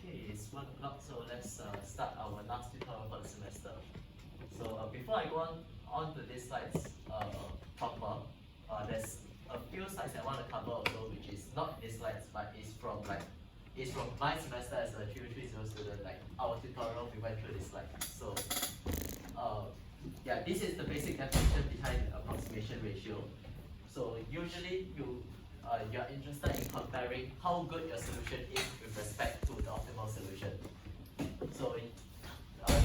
It's 1 o'clock, so let's start our last tutorial for the semester. So before I go on to these slides proper, there's a few slides I want to cover also, which is not in these slides, but it's from my semester as a 3230 student. Like our tutorial, we went through this slide. So yeah, this is the basic definition behind approximation ratio. So usually you're interested in comparing how good your solution is with respect to the optimal solution. So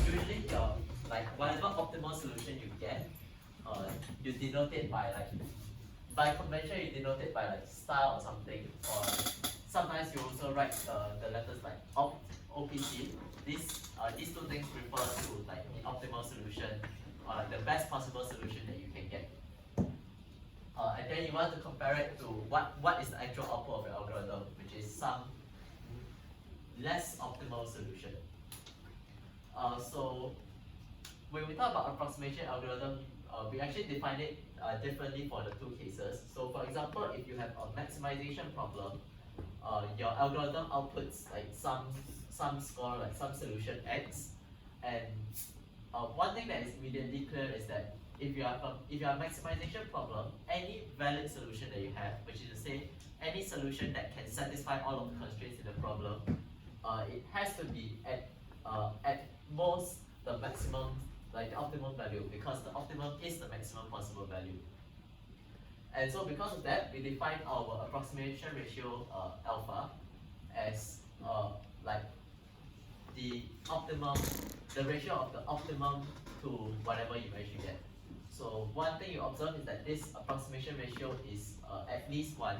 usually like whatever optimal solution you get, you denote it by convention you denote it by like star or something, or sometimes you also write the letters like OPT. These two things refer to like the optimal solution, or like the best possible solution that you can get. And then you want to compare it to what is the actual output of your algorithm, which is some less optimal solution. So when we talk about approximation algorithm, we actually define it differently for the two cases. So for example, if you have a maximization problem, your algorithm outputs like some score, like some solution X, and one thing that is immediately clear is that if you have a maximization problem, any valid solution that you have, which is to say any solution that can satisfy all of the constraints in the problem, it has to be at most the maximum, like the optimum value, because the optimum is the maximum possible value. And so because of that, we define our approximation ratio alpha as like the ratio of the optimum to whatever you manage to get. So one thing you observe is that this approximation ratio is at least 1.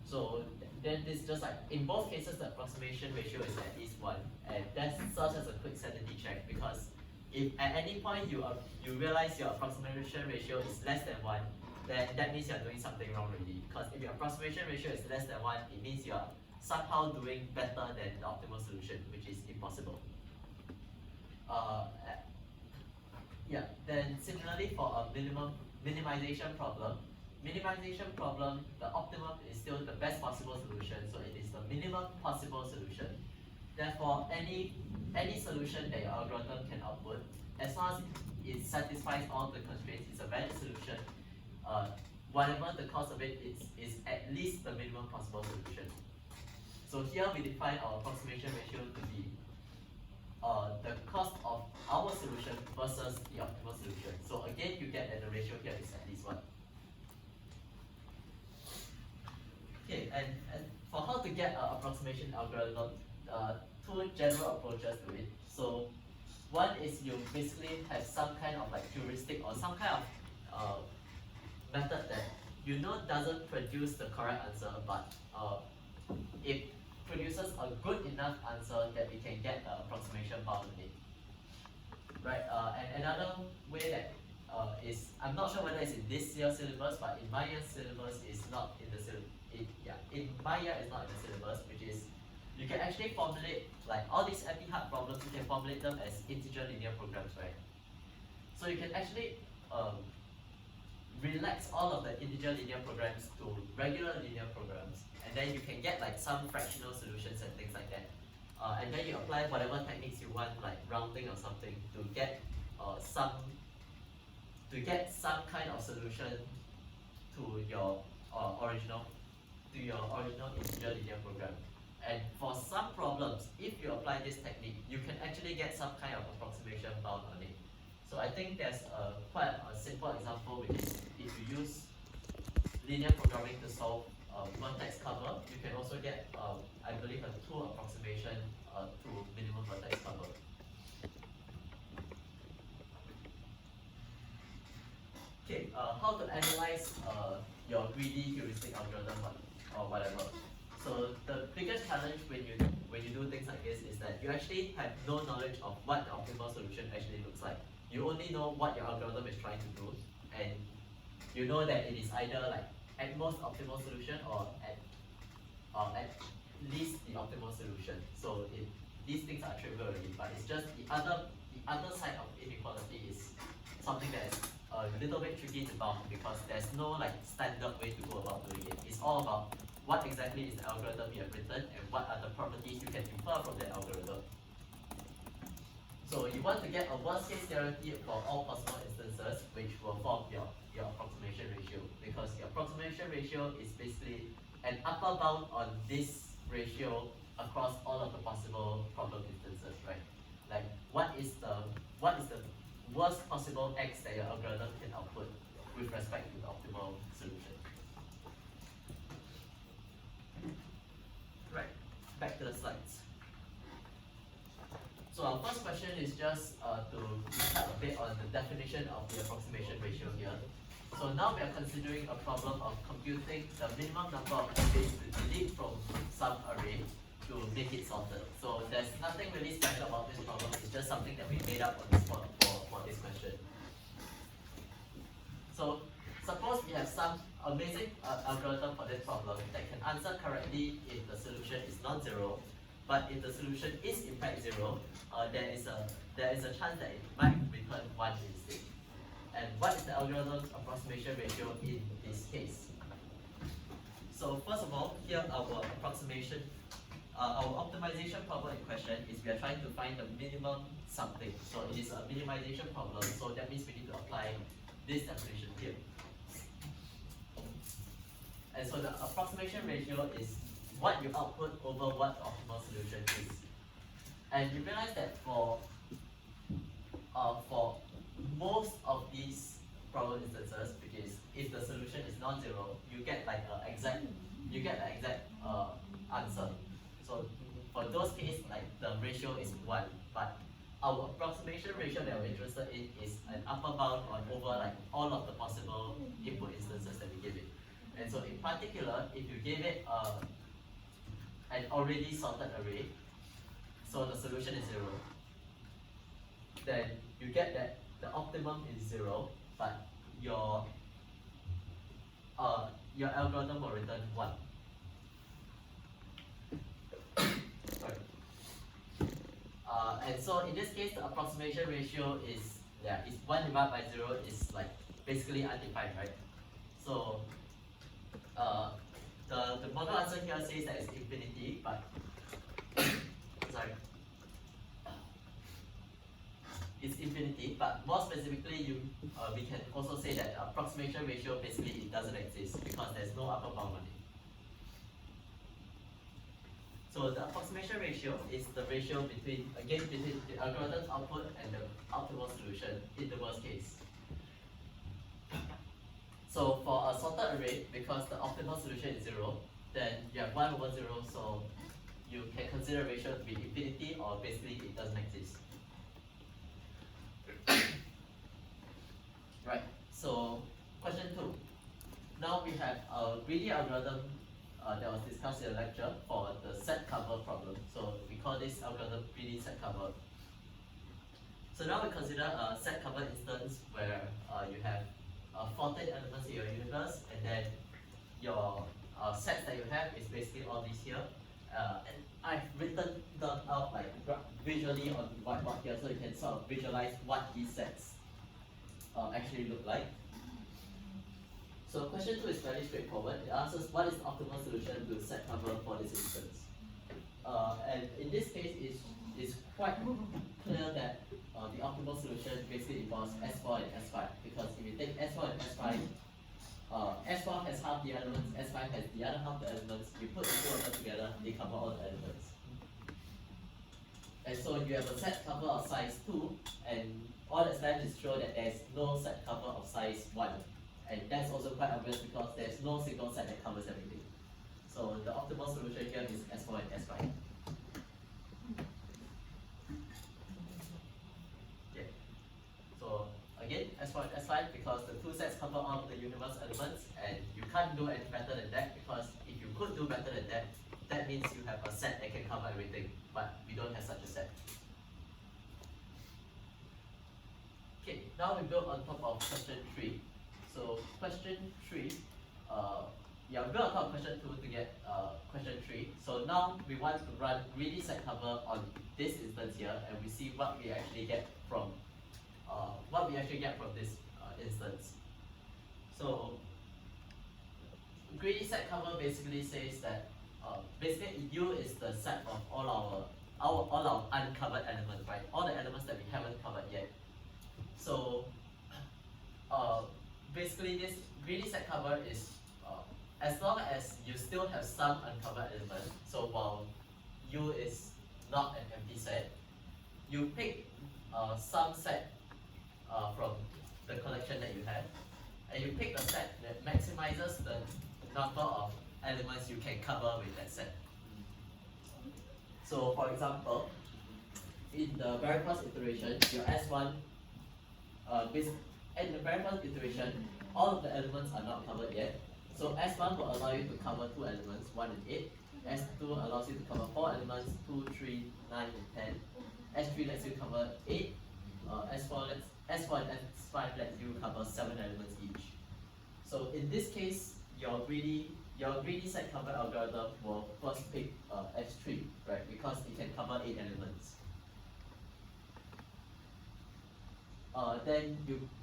So then this just like, in both cases the approximation ratio is at least 1, and that serves as a quick sanity check, because if at any point you realize your approximation ratio is less than 1, then that means you're doing something wrong already. Because if your approximation ratio is less than 1, it means you're somehow doing better than the optimal solution, which is impossible. Yeah, then similarly for a minimization problem, the optimum is still the best possible solution, so it is the minimum possible solution. Therefore, any solution that your algorithm can output, as long as it satisfies all the constraints, it's a valid solution. Whatever the cost of it is at least the minimum possible solution. So here we define our approximation ratio to be the cost of our solution versus the optimal solution. So again, you get that the ratio here is at least 1. Okay, and for how to get an approximation algorithm, two general approaches to it. So one is you basically have some kind of like heuristic or some kind of method that you know doesn't produce the correct answer, but it produces a good enough answer that we can get an approximation bound on it. Right, and another way that is, I'm not sure whether it's in this year's syllabus, but in my year's syllabus is not in the syllabus. In my year it's not in the syllabus, which is you can actually formulate like all these anti-hard problems. You can formulate them as integer linear programs, right? So you can actually relax all of the integer linear programs to regular linear programs, and then you can get like some fractional solutions and things like that. And then you apply whatever techniques you want, like rounding or something, to get some kind of solution to your original integer linear program. And for some problems, if you apply this technique, you can actually get some kind of approximation bound on it. So I think there's quite a simple example, which is if you use linear programming to solve vertex cover, you can also get, I believe, a 2 approximation to minimum vertex cover. Okay, how to analyze your greedy heuristic algorithm or whatever. So the biggest challenge when you do things like this is that you actually have no knowledge of what the optimal solution actually looks like. You only know what your algorithm is trying to do, and you know that it is either like at most optimal solution or at least the optimal solution. So these things are trivial already, but it's just the other side of inequality is something that is a little bit tricky to bound because there's no like standard way to go about doing it. It's all about what exactly is the algorithm you have written and what are the properties you can infer from the algorithm. So you want to get a worst case guarantee for all possible instances, which will form your approximation ratio, because your approximation ratio is basically an upper bound on this ratio across all of the possible problem instances, right? Like what is the worst possible x that your algorithm can output with respect to the optimal solution. Right, back to the slides. So our first question is just to recap a bit on the definition of the approximation ratio here. So now we are considering a problem of computing the minimum number of bits to delete from some array to make it sorted. So there's nothing really special about this problem, it's just something that we made up on the spot for this question. So suppose we have some amazing algorithm for this problem that can answer correctly if the solution is non-zero, but if the solution is in fact zero, there is a chance that it might return 1 instead. And what is the algorithm's approximation ratio in this case? So first of all, here our approximation, our optimization problem in question is we are trying to find the minimum something. So it is a minimization problem, so that means we need to apply this definition here. And so the approximation ratio is what you output over what the optimal solution is. And you realize that for most of these problem instances, which is if the solution is non-zero, you get like an exact answer. So for those cases, like the ratio is 1, but our approximation ratio that we're interested in is an upper bound on over like all of the possible input instances that we give it. And so in particular, if you give it an already sorted array, so the solution is 0, then you get that the optimum is 0, but your algorithm will return 1. Sorry. And so in this case, the approximation ratio is 1 divided by 0 is like basically undefined, right? So the model answer here says that it's infinity, but sorry, it's infinity. But more specifically, we can also say that the approximation ratio basically it doesn't exist because there's no upper bound on it. So the approximation ratio is the ratio between the algorithm's output and the optimal solution in the worst case. So for a sorted array, because the optimal solution is 0, then you have 1 over 0, so you can consider ratio to be infinity, or basically it doesn't exist. Right, so question 2. Now we have a greedy algorithm that was discussed in a lecture for the set cover problem. So we call this algorithm greedy set cover. So now we consider a set cover instance where you have 14 elements in your universe, and then your sets that you have is basically all these here. And I've written them out like visually on whiteboard here, so you can sort of visualize what these sets actually look like. So question 2 is fairly straightforward. It answers what is the optimal solution to set cover for this instance. And in this case, it's quite clear that the optimal solution basically involves S4 and S5, because if you take S4 and S5, S4 has half the elements, S5 has the other half the elements. You put the two of them together, they cover all the elements. And so you have a set cover of size 2, and all that's left is show that there's no set cover of size 1. And that's also quite obvious because there's no single set that covers everything. So the optimal solution here is S4 and S5. Yeah. So again, S4 and S5 because the two sets cover all of the universe elements, and you can't do any better than that, because if you could do better than that, that means you have a set that can cover everything, but we don't have such a set. Okay, now we build on top of question 3. So question 3, Yeah, we're going to talk question 2 to get question 3. So now we want to run greedy set cover on this instance here, and we see what we actually get from this instance. So greedy set cover basically says that basically U is the set of all our uncovered elements, right? All the elements that we haven't covered yet. So basically this greedy set cover is as long as you still have some uncovered element, so while U is not an empty set, you pick some set from the collection that you have, and you pick a set that maximizes the number of elements you can cover with that set. So for example, in the very first iteration, your S1, in the very first iteration, all of the elements are not covered yet. So S1 will allow you to cover 2 elements, 1 and 8. S2 allows you to cover 4 elements, 2, 3, 9, and 10. S3 lets you cover 8. S4 and S5 lets you cover 7 elements each. So in this case, your greedy set cover algorithm will first pick S3, right? Because it can cover 8 elements. Then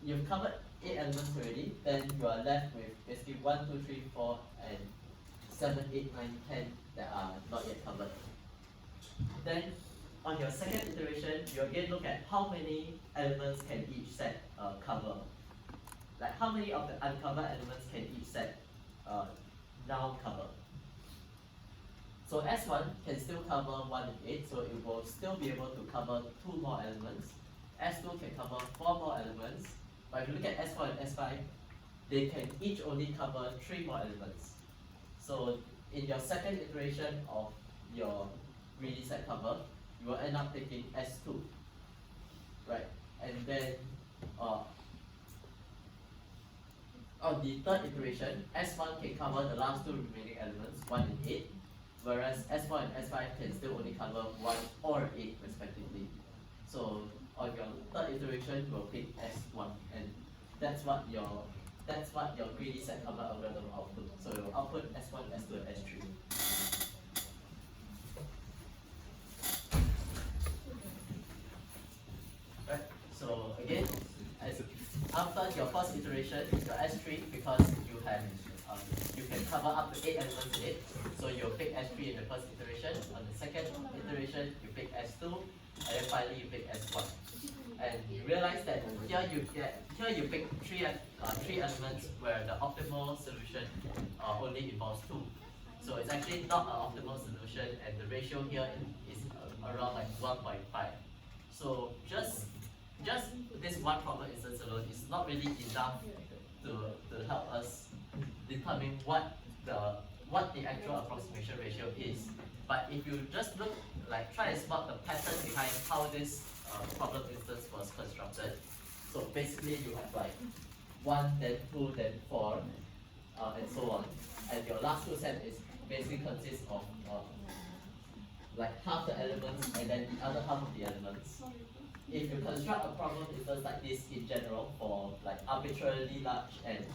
you've covered 8 elements already, then you are left with basically 1, 2, 3, 4, and 7, 8, 9, 10 that are not yet covered. Then on your second iteration, you again look at how many elements can each set cover. Like how many of the uncovered elements can each set now cover. So S1 can still cover 1 and 8, so it will still be able to cover 2 more elements. S2 can cover 4 more elements. But if you look at S4 and S5, they can each only cover 3 more elements. So in your second iteration of your greedy set cover, you will end up taking S2, right? And then on the third iteration, S1 can cover the last 2 remaining elements, 1 and 8, whereas S4 and S5 can still only cover 1 or 8 respectively. So on your third iteration, you will pick S1, and that's what your greedy set cover algorithm will output. So it will output S1, S2, and S3. Right. So again, after your first iteration, your S3, because you can cover up to 8 elements in it, so you'll pick S3 in the first iteration. On the second iteration, you pick S2, and then finally you pick S1. And you realize that here you pick three elements where the optimal solution only involves 2. So it's actually not an optimal solution, and the ratio here is around like 1.5. So just this one problem instance alone is not really enough to help us determine what the actual approximation ratio is. But if you just look, like try and spot the pattern behind how this problem instance was constructed. So basically you have like 1, then 2, then 4, and so on. And your last 2 set is basically consists of like half the elements and then the other half of the elements. If you construct a problem instance like this in general for like arbitrarily large n,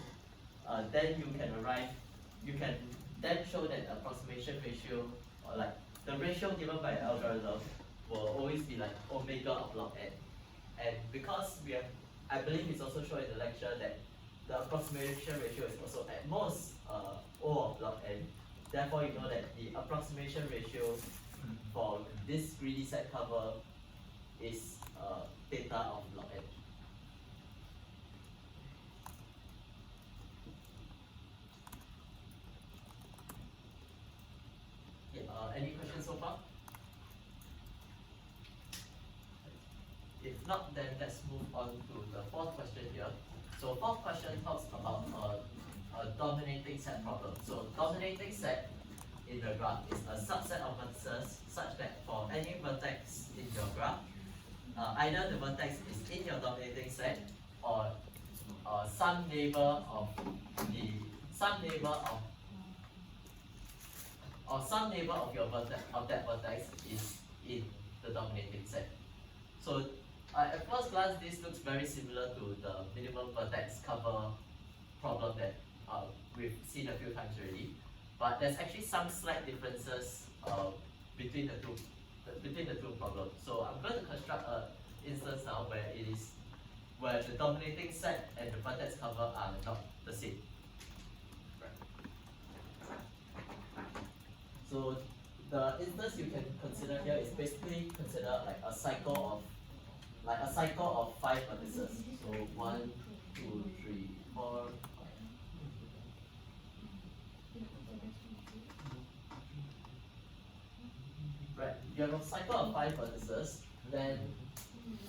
then you can then show that the approximation ratio, or like the ratio given by the algorithm, will always be like omega of log n. And because I believe it's also shown in the lecture that the approximation ratio is also at most O of log n. Therefore, you know that the approximation ratio for this greedy set cover is theta of log n. Yeah, any questions so far? If not, then let's move on to the fourth question here. So fourth question talks about a dominating set problem. So dominating set in the graph is a subset of vertices such that for any vertex in your graph, either the vertex is in your dominating set or some neighbor of your vertex of that vertex is in the dominating set. So at first glance, this looks very similar to the minimum vertex cover problem that we've seen a few times already, but there's actually some slight differences between the two problems. So I'm going to construct an instance now where the dominating set and the vertex cover are not the same. So the instance you can consider here is basically consider like a cycle of 5 vertices. So 1, 2, 3, 4, 5. Right, you have a cycle of 5 vertices, then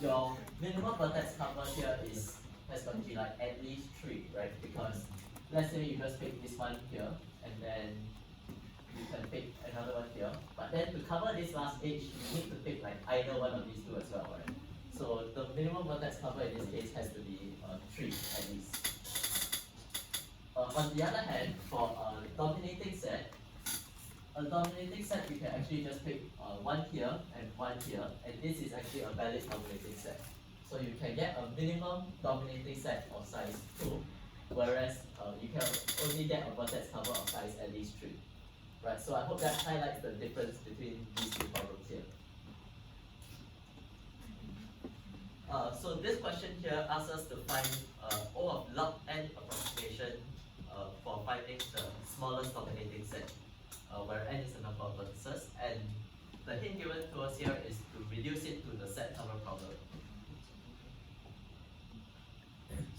your minimum vertex cover here has got to be like at least 3, right? Because let's say you just pick this one here, and then you can pick another one here. But then to cover this last edge, you need to pick like either one of these two as well, right? So the minimum vertex cover in this case has to be 3 at least. On the other hand, for a dominating set, you can actually just pick one here and one here, and this is actually a valid dominating set. So you can get a minimum dominating set of size 2, whereas you can only get a vertex cover of size at least 3. Right, so I hope that highlights the difference between these two problems here. So this question here asks us to find O of log n approximation for finding the smallest dominating set, where n is the number of vertices, and the hint given to us here is to reduce it to the set cover problem.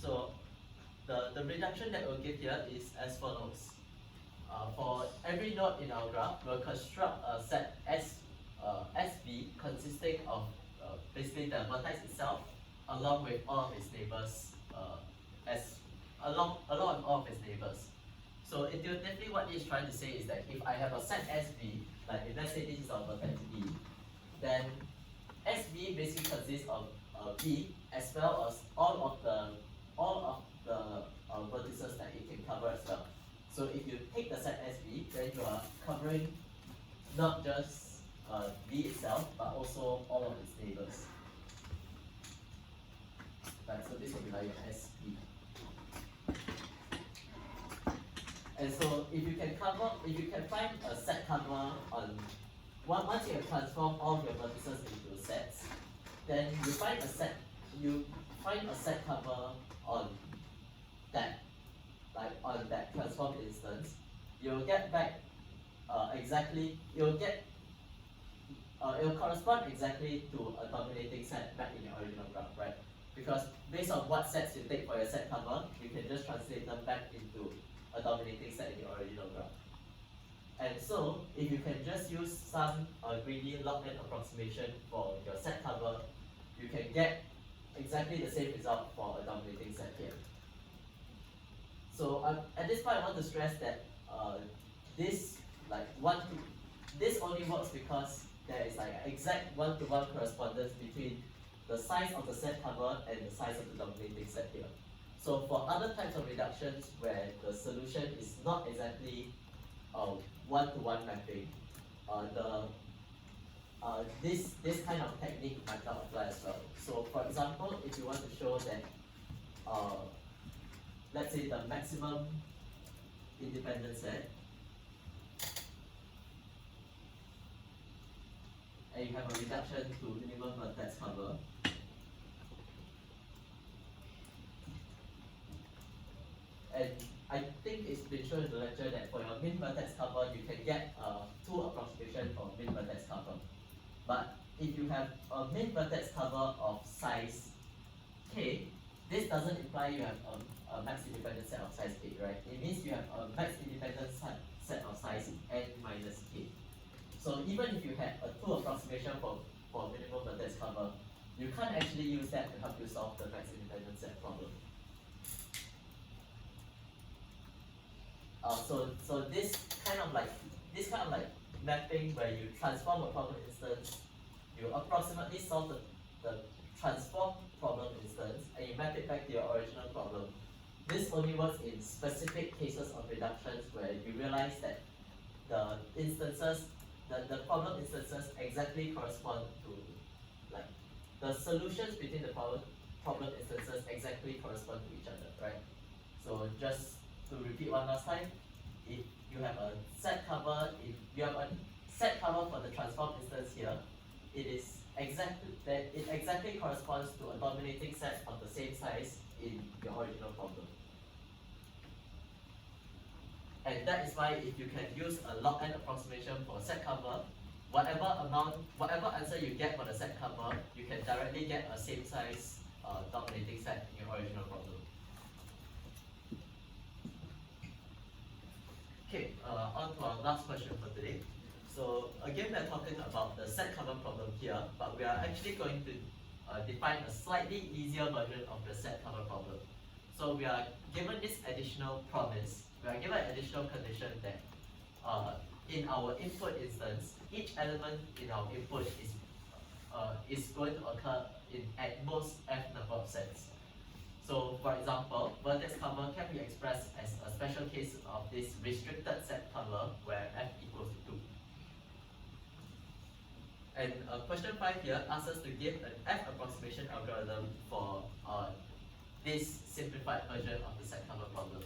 So the reduction that we'll give here is as follows. For every node in our graph, we'll construct a set SV consisting of basically the vertex itself, along with all of its neighbors, along with all of its neighbors. So intuitively, what it's trying to say is that if I have a set SV, like if let's say this is our vertex V, then SV basically consists of V as well as all of the vertices that it can cover as well. So if you take the set SV, then you are covering not just V itself, but also all of its neighbors. Right, so this will be like your SV. And so if you can find a set cover on once you have transformed all your vertices into sets, then you find a set cover on that. Like on that transformed instance, you'll get back it'll correspond exactly to a dominating set back in your original graph, right? Because based on what sets you take for your set cover, you can just translate them back into a dominating set in your original graph. And so, if you can just use some greedy log n approximation for your set cover, you can get exactly the same result for a dominating set here. So at this point, I want to stress that this only works because there is like exact one-to-one correspondence between the size of the set cover and the size of the dominating set here. So for other types of reductions where the solution is not exactly one-to-one mapping, this kind of technique might not apply as well. So for example, if you want to show that let's say the maximum independent set, and you have a reduction to minimum vertex cover, and I think it's been shown in the lecture that for your min vertex cover, you can get 2 approximation for min vertex cover. But if you have a min vertex cover of size k, this doesn't imply you have a max independent set of size k, right? It means you have a max independent set of size n minus k. So even if you had a 2 approximation for minimum vertex cover, you can't actually use that to help you solve the max independent set problem. So this kind of like mapping where you transform a problem instance, you approximately solve the transform problem instance, and you map it back to your original problem. This only works in specific cases of reductions where you realize that the problem instances exactly correspond to, like, the solutions between the problem instances exactly correspond to each other, right? So just to repeat one last time, if you have a set cover, if you have a set cover for the transform instance here, it exactly corresponds to a dominating set of the same size in your original problem. And that is why if you can use a log n approximation for set cover, whatever answer you get for the set cover, you can directly get a same size dominating set in your original problem. Okay, on to our last question for today. So again, we're talking about the set cover problem here, but we are actually going to define a slightly easier version of the set cover problem. So we are given this additional promise, we are given an additional condition that in our input instance, each element in our input is going to occur in at most f number of sets. So for example, vertex cover can be expressed as a special case of this restricted set cover where f equals to 2. And question 5 here asks us to give an f approximation algorithm for this simplified version of the set cover problem.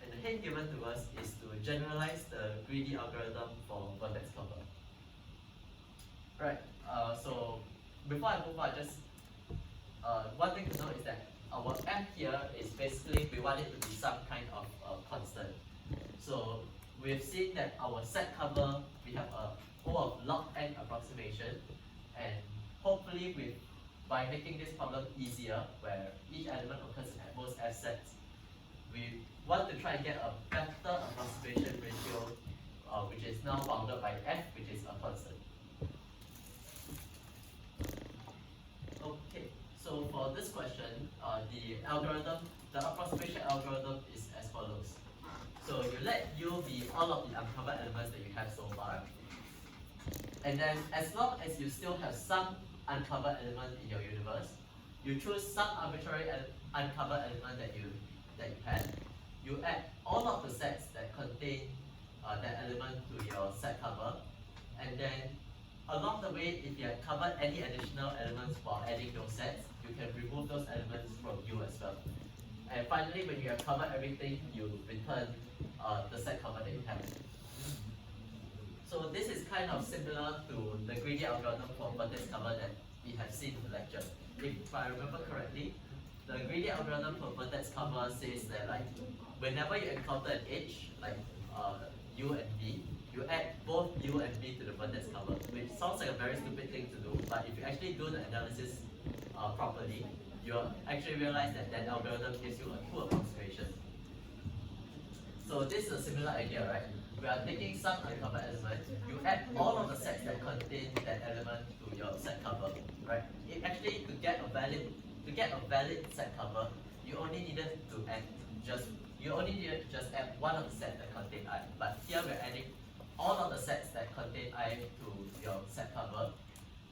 And the hint given to us is to generalize the greedy algorithm for vertex cover. Right, so before I move on, just one thing to note is that our f here is basically, we want it to be some kind of constant. So we've seen that our set cover, we have a O of log n approximation, and hopefully by making this problem easier, where each element occurs at most f sets, we want to try and get a better approximation ratio, which is now bounded by f, which is a constant. Okay, so for this question, the approximation algorithm is as follows. So you let U be all of the uncovered elements that you have so far. And then as long as you still have some uncovered element in your universe, you choose some arbitrary uncovered element that you had. You add all of the sets that contain that element to your set cover, and then along the way, if you have covered any additional elements while adding those sets, you can remove those elements from U as well. And finally, when you have covered everything, you return the set cover that you have. So this is kind of similar to the greedy algorithm for vertex cover that we have seen in the lecture. If I remember correctly, the greedy algorithm for vertex cover says that like whenever you encounter an edge, like U and V, you add both U and V to the vertex cover, which sounds like a very stupid thing to do, but if you actually do the analysis properly, you'll actually realize that that algorithm gives you a true approximation. So this is a similar idea, right? We are taking some uncovered element, you add all of the sets that contain that element to your set cover, right? It actually, to get a valid set cover, you only needed to just add one of the sets that contain I. But here we're adding all of the sets that contain I to your set cover,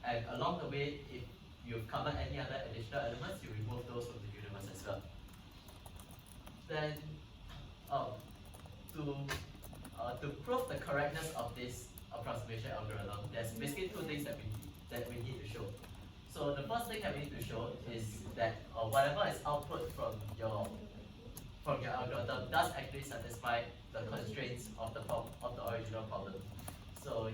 and along the way, if you've covered any other additional elements, you remove those from the universe as well. Then, to prove the correctness of this approximation algorithm, there's basically two things that we need to show. So the first thing that we need to show is that whatever is output from your algorithm does actually satisfy the constraints of the original problem. So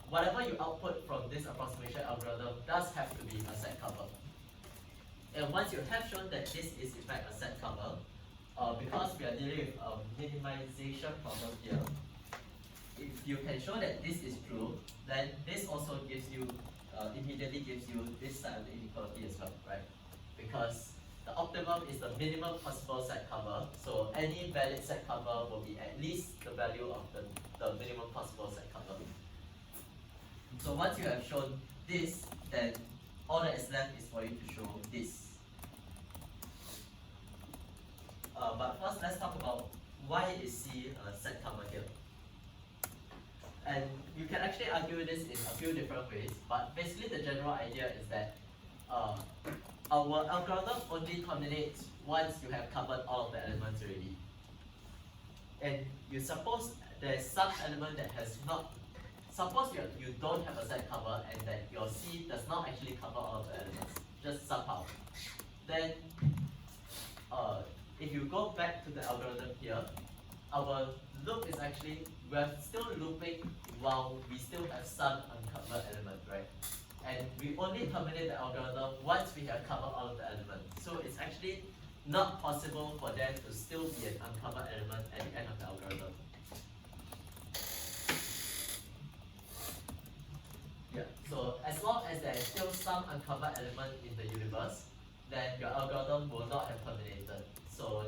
whatever you output from this approximation algorithm does have to be a set cover. And once you have shown that this is in fact a set cover, because we are dealing with a minimization problem here, if you can show that this is true, then this also gives you, immediately gives you this side of the inequality as well, right? Because the optimum is the minimum possible set cover, so any valid set cover will be at least the value of the minimum possible set cover. So once you have shown this, then all that is left is for you to show this. But first, let's talk about why is C a set cover here. And you can actually argue this in a few different ways, but basically the general idea is that our algorithm only terminates once you have covered all of the elements already. And you suppose there's some element that has not, suppose you don't have a set cover and that your C does not actually cover all of the elements, just somehow. then if you go back to the algorithm here, our loop is actually, we're still looping while we still have some uncovered element, right? And we only terminate the algorithm once we have covered all of the elements. So it's actually not possible for there to still be an uncovered element at the end of the algorithm. Yeah, so as long as there is still some uncovered element in the universe, then your algorithm will not have terminated. So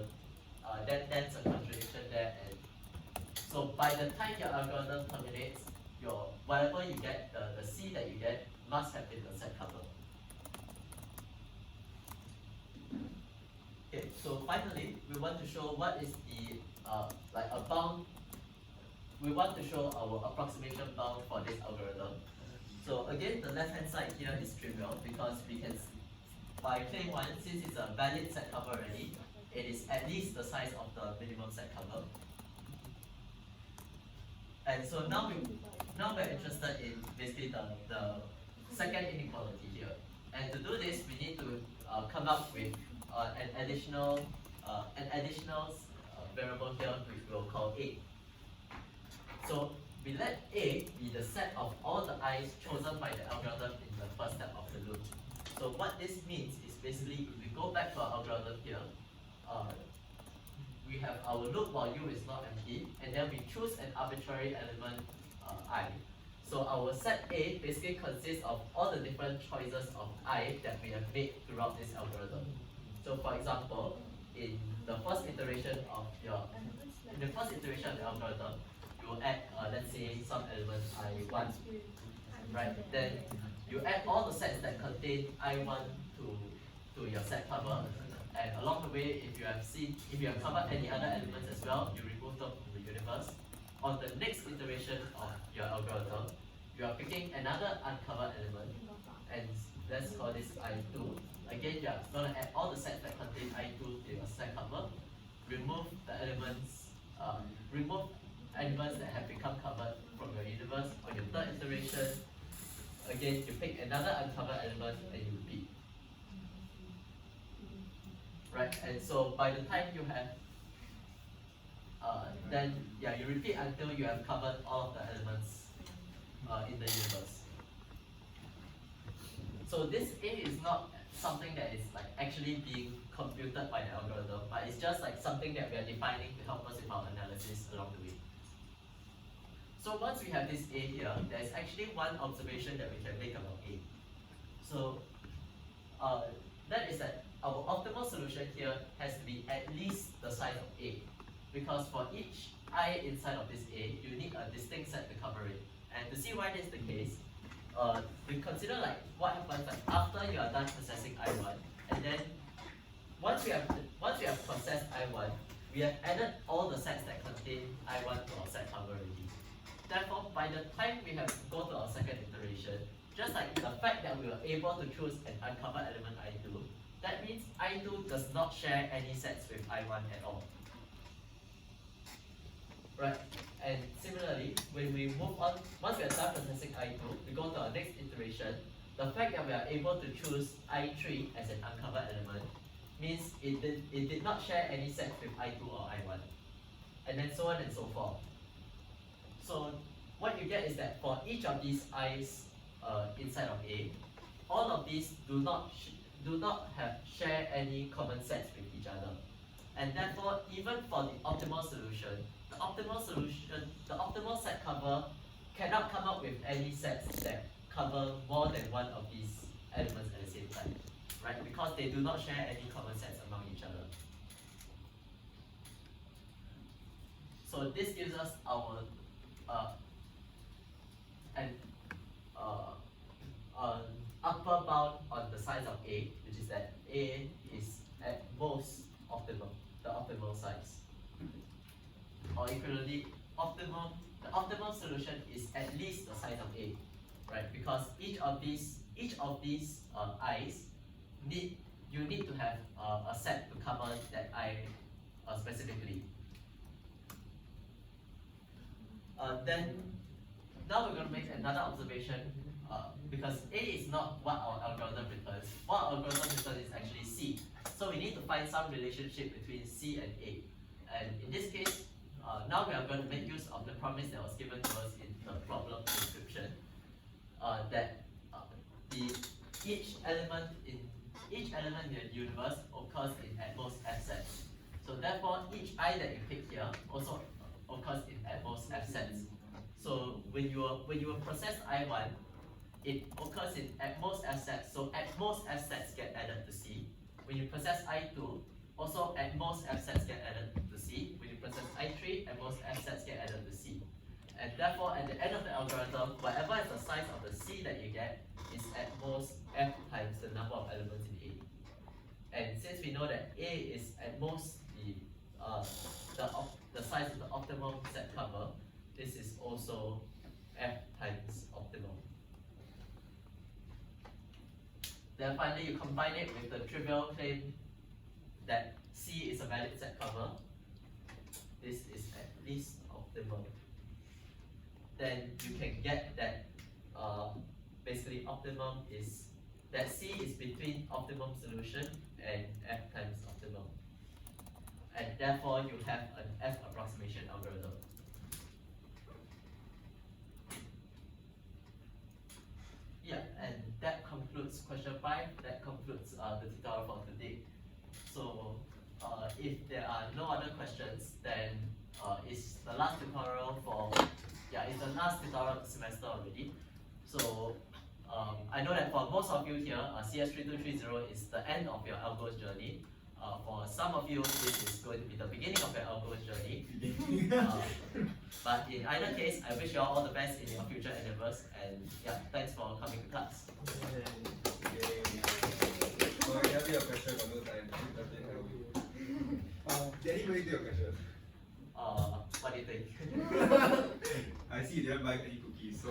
that's a contradiction there. And so by the time your algorithm terminates, your whatever you get, the C that you get must have been the set cover. Okay, so finally, we want to show what is the like a bound. We want to show our approximation bound for this algorithm. So again, the left hand side here is trivial because we can, by claim 1, since it's a valid set cover already, it is at least the size of the minimum set cover. And so now we're interested in basically the second inequality here. And to do this, we need to come up with an additional variable here, which we'll call A. So we let A be the set of all the i's chosen by the algorithm in the first step of the loop. So what this means is basically, if we go back to our algorithm here, we have our loop while u is not empty, and then we choose an arbitrary element I. So our set A basically consists of all the different choices of I that we have made throughout this algorithm. So for example, in the first iteration of the algorithm, you will add let's say some element I1, right? Then you add all the sets that contain I1 to your set cover, and along the way, if you have covered any other elements as well, you remove them from the universe. On the next iteration of your algorithm, you are picking another uncovered element, and let's call this I2. Again, you are going to add all the sets that contain I2 to your set cover, remove the elements, that have become covered from your universe. On your third iteration, again, you pick another uncovered element and you repeat. Right, and so by the time you have, you repeat until you have covered all of the elements in the universe. So this A is not something that is like actually being computed by the algorithm, but it's just like something that we are defining to help us with our analysis along the way. So once we have this A here, there's actually one observation that we can make about A. So that is that our optimal solution here has to be at least the size of A, because for each I inside of this A, you need a distinct set to cover it. And to see why this is the case, we consider like what happens like after you are done processing I1, and then once we have processed I1, we have added all the sets that contain I1 to our set cover already. Therefore, by the time we have to go to our second iteration, just like the fact that we were able to choose an uncovered element I2, that means I2 does not share any sets with I1 at all. Right? And similarly, when we move on, once we are done processing I2, we go to our next iteration. The fact that we are able to choose I3 as an uncovered element means it did not share any sets with I2 or I1. And then so on and so forth. So what you get is that for each of these i's inside of A, all of these do not share any common sets with each other. And therefore, even for the optimal solution, the optimal set cover cannot come up with any sets that cover more than one of these elements at the same time, right? Because they do not share any common sets among each other. So this gives us our upper bound on the size of A, which is that A is at most optimal, the optimal size. Or equivalently, the optimal solution is at least the size of A, right? Because each of these i's you need to have a set to cover that I specifically. Then now we're going to make another observation, because A is not what our algorithm returns. What our algorithm returns is actually C. So we need to find some relationship between C and A. And in this case, now we are going to make use of the promise that was given to us in the problem description, that each element in the universe occurs in at most f sets. So therefore, each I that you pick here also occurs in at most f sets. So when you process I1, it occurs in at most f sets. So at most f sets get added to C. When you process I2, also at most f sets get added to C. When you process I3, at most f sets get added to C. And therefore, at the end of the algorithm, whatever is the size of the C that you get is at most f times the number of elements in A. And since we know that A is at most the size of the optimum set cover, this is also f times optimum. Then finally, you combine it with the trivial claim that C is a valid set cover. This is at least optimum. Then you can get that basically optimum is that C is between optimum solution and f times optimum. And therefore you have an F approximation algorithm. Yeah, and that concludes question 5. That concludes the tutorial for today. So if there are no other questions, then it's the last tutorial it's the last tutorial of the semester already. So I know that for most of you here, CS3230 is the end of your algos journey. For some of you, this is going to be the beginning of your algos journey. But in either case, I wish you all the best in your future endeavors. And yeah, thanks for coming to class. Sorry, I have a question on the time. Danny, what do you question? What do you think? I see you didn't buy any cookies, so